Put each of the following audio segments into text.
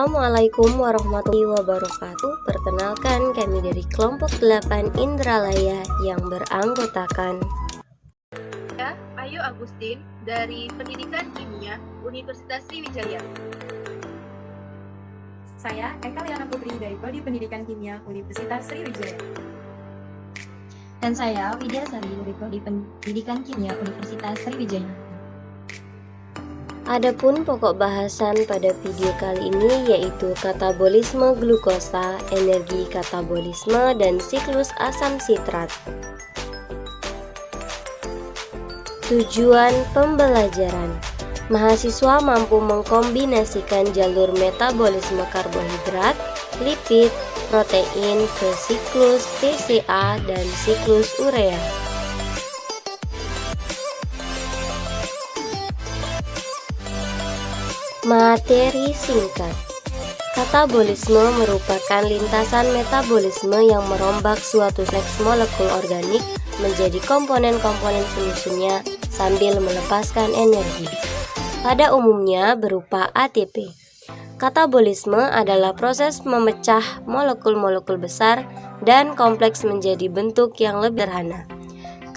Assalamualaikum warahmatullahi wabarakatuh. Perkenalkan, kami dari kelompok 8 Indralaya yang beranggotakan Saya Ayu Agustin dari Pendidikan Kimia Universitas Sriwijaya. Saya Eka Liana Putri dari Prodi Pendidikan Kimia Universitas Sriwijaya. Dan saya Widya Sari dari Prodi Pendidikan Kimia Universitas Sriwijaya. Adapun pokok bahasan pada video kali ini yaitu katabolisme glukosa, energi katabolisme, dan siklus asam sitrat. Tujuan pembelajaran: mahasiswa mampu mengkombinasikan jalur metabolisme karbohidrat, lipid, protein ke siklus TCA dan siklus urea. Materi singkat. Katabolisme merupakan lintasan metabolisme yang merombak suatu kompleks molekul organik menjadi komponen-komponen penyusunnya sambil melepaskan energi. Pada umumnya berupa ATP. Katabolisme adalah proses memecah molekul-molekul besar dan kompleks menjadi bentuk yang lebih sederhana.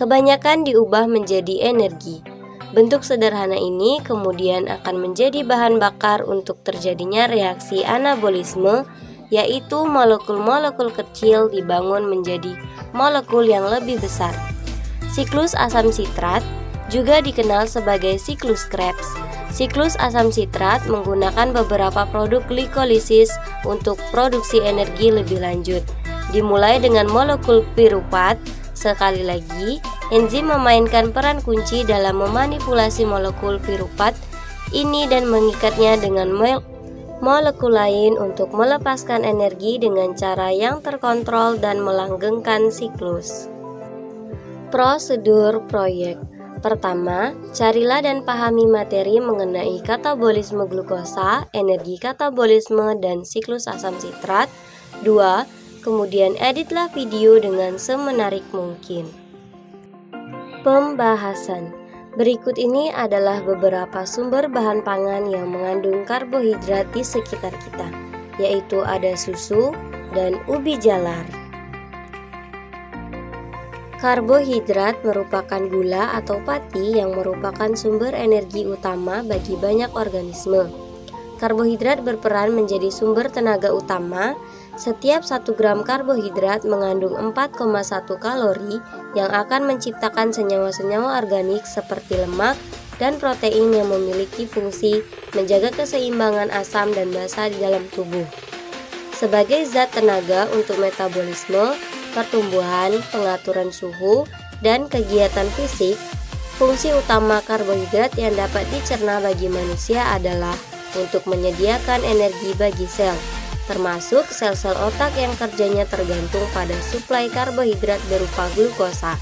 Kebanyakan diubah menjadi energi. Bentuk sederhana ini kemudian akan menjadi bahan bakar untuk terjadinya reaksi anabolisme, yaitu molekul-molekul kecil dibangun menjadi molekul yang lebih besar. Siklus asam sitrat juga dikenal sebagai siklus Krebs. Siklus asam sitrat menggunakan beberapa produk glikolisis untuk produksi energi lebih lanjut. Dimulai dengan molekul piruvat. Sekali lagi, enzim memainkan peran kunci dalam memanipulasi molekul piruvat ini dan mengikatnya dengan molekul lain untuk melepaskan energi dengan cara yang terkontrol dan melanggengkan siklus. Prosedur proyek. Pertama, carilah dan pahami materi mengenai katabolisme glukosa, energi katabolisme, dan siklus asam sitrat. 2. Kemudian editlah video dengan semenarik mungkin. Pembahasan. Berikut ini adalah beberapa sumber bahan pangan yang mengandung karbohidrat di sekitar kita, yaitu ada susu dan ubi jalar. Karbohidrat merupakan gula atau pati yang merupakan sumber energi utama bagi banyak organisme. Karbohidrat berperan menjadi sumber tenaga utama. Setiap 1 gram karbohidrat mengandung 4,1 kalori yang akan menciptakan senyawa-senyawa organik seperti lemak dan protein yang memiliki fungsi menjaga keseimbangan asam dan basa di dalam tubuh. Sebagai zat tenaga untuk metabolisme, pertumbuhan, pengaturan suhu, dan kegiatan fisik, fungsi utama karbohidrat yang dapat dicerna bagi manusia adalah untuk menyediakan energi bagi sel, termasuk sel-sel otak yang kerjanya tergantung pada suplai karbohidrat berupa glukosa.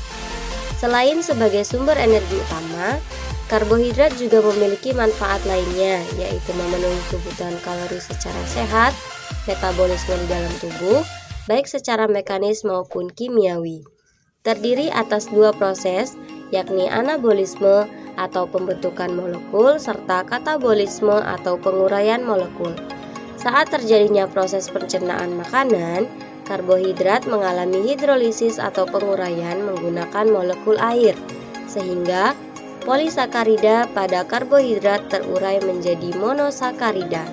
Selain sebagai sumber energi utama, karbohidrat juga memiliki manfaat lainnya, yaitu memenuhi kebutuhan kalori secara sehat, metabolisme di dalam tubuh, baik secara mekanis maupun kimiawi. Terdiri atas 2 proses, yakni anabolisme atau pembentukan molekul serta katabolisme atau penguraian molekul. Saat terjadinya proses pencernaan makanan, karbohidrat mengalami hidrolisis atau penguraian menggunakan molekul air, sehingga polisakarida pada karbohidrat terurai menjadi monosakarida.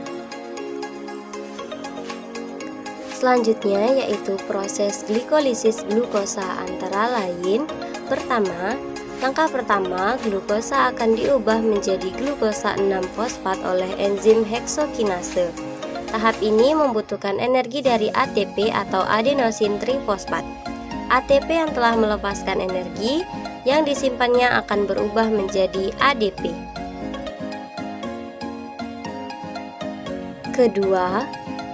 Selanjutnya yaitu proses glikolisis glukosa antara lain. Langkah pertama, glukosa akan diubah menjadi glukosa 6-fosfat oleh enzim heksokinase. Tahap ini membutuhkan energi dari ATP atau adenosin trifosfat. ATP yang telah melepaskan energi yang disimpannya akan berubah menjadi ADP. Kedua,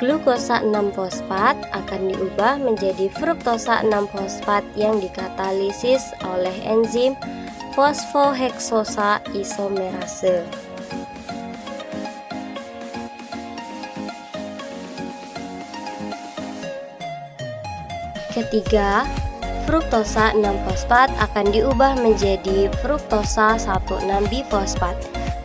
glukosa 6-fosfat akan diubah menjadi fruktosa 6-fosfat yang dikatalisis oleh enzim fosfoheksosa isomerase. Ketiga, fruktosa 6-fosfat akan diubah menjadi fruktosa 1,6-bifosfat.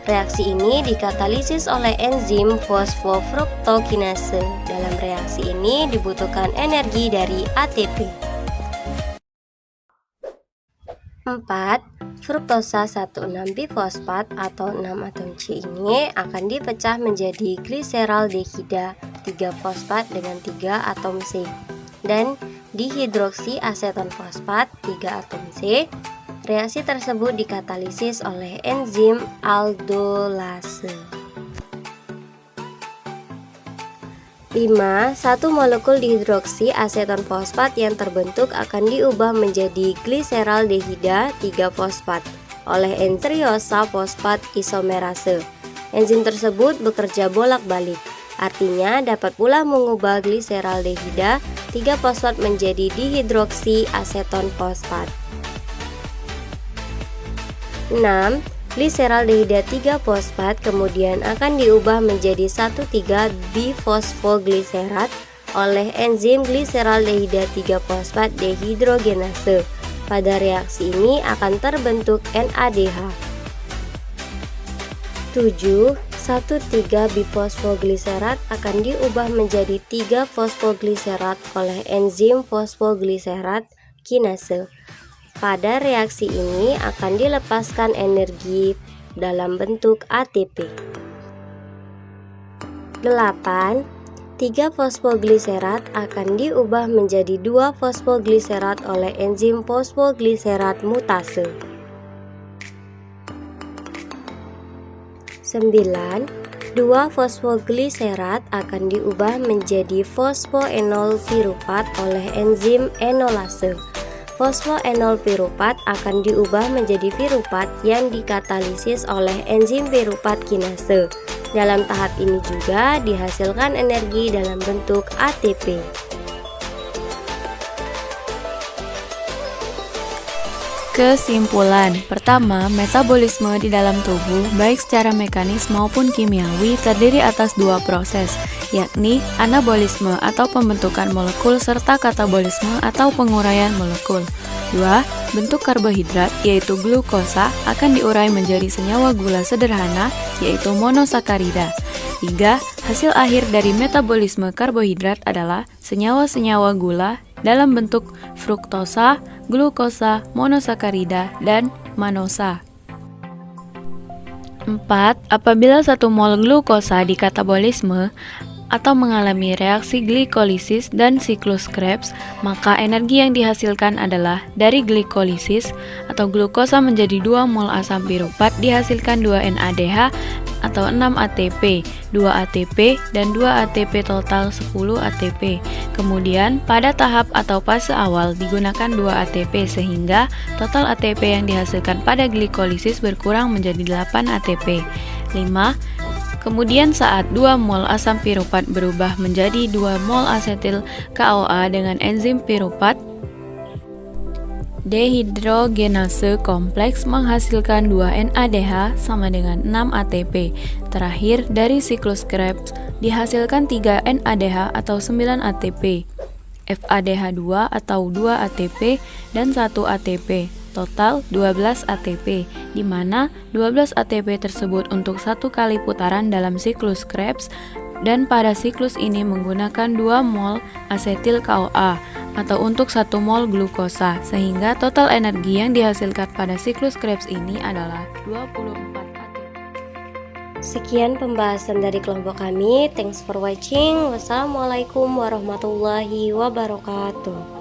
Reaksi ini dikatalisis oleh enzim fosfofruktokinase. Dalam reaksi ini dibutuhkan energi dari ATP. 4. Fruktosa 1,6-bifosfat atau 6 atom C ini akan dipecah menjadi gliseraldehida 3-fosfat dengan 3 atom C dan dihidroksi aseton fosfat 3 atom C. Reaksi tersebut dikatalisis oleh enzim aldolase. 5. Satu molekul dihidroksi aseton fosfat yang terbentuk akan diubah menjadi gliseraldehida 3-fosfat oleh entriosa fosfat isomerase. Enzim tersebut bekerja bolak-balik, artinya dapat pula mengubah gliseraldehida 3-fosfat menjadi dihidroksi aseton fosfat. 6. Gliseraldehida 3-fosfat kemudian akan diubah menjadi 1,3-bifosfogliserat oleh enzim gliseraldehida 3-fosfat dehidrogenase. Pada reaksi ini akan terbentuk NADH. 7. 1,3-bifosfogliserat akan diubah menjadi 3-fosfogliserat oleh enzim fosfogliserat kinase. Pada reaksi ini akan dilepaskan energi dalam bentuk ATP. 8. 3-fosfogliserat akan diubah menjadi 2-fosfogliserat oleh enzim fosfogliserat mutase. 9. 2-fosfogliserat akan diubah menjadi fosfoenol piruvat oleh enzim enolase. Fosfoenol piruvat akan diubah menjadi piruvat yang dikatalisis oleh enzim piruvat kinase. Dalam tahap ini juga dihasilkan energi dalam bentuk ATP. Kesimpulan. Pertama, metabolisme di dalam tubuh baik secara mekanis maupun kimiawi terdiri atas dua proses, yakni anabolisme atau pembentukan molekul serta katabolisme atau penguraian molekul. 2. Bentuk karbohidrat yaitu glukosa akan diurai menjadi senyawa gula sederhana yaitu monosakarida. 3. Hasil akhir dari metabolisme karbohidrat adalah senyawa-senyawa gula dalam bentuk fruktosa, glukosa, monosakarida, dan manosa. 4. Apabila 1 mol glukosa dikatabolisme atau mengalami reaksi glikolisis dan siklus Krebs, maka energi yang dihasilkan adalah dari glikolisis atau glukosa menjadi 2 mol asam piruvat dihasilkan 2 NADH atau 6 ATP, 2 ATP, dan 2 ATP total 10 ATP. Kemudian pada tahap atau fase awal digunakan 2 ATP sehingga total ATP yang dihasilkan pada glikolisis berkurang menjadi 8 ATP. 5. Kemudian saat 2 mol asam piruvat berubah menjadi 2 mol asetil KOA dengan enzim piruvat dehidrogenase kompleks menghasilkan 2 NADH sama dengan 6 ATP. Terakhir, dari siklus Krebs dihasilkan 3 NADH atau 9 ATP, FADH2 atau 2 ATP, dan 1 ATP. Total 12 ATP, di mana 12 ATP tersebut untuk 1 kali putaran dalam siklus Krebs dan pada siklus ini menggunakan 2 mol asetil KOA atau untuk 1 mol glukosa, sehingga total energi yang dihasilkan pada siklus Krebs ini adalah 24 ATP. Sekian pembahasan dari kelompok kami. Thanks for watching. Wassalamualaikum warahmatullahi wabarakatuh.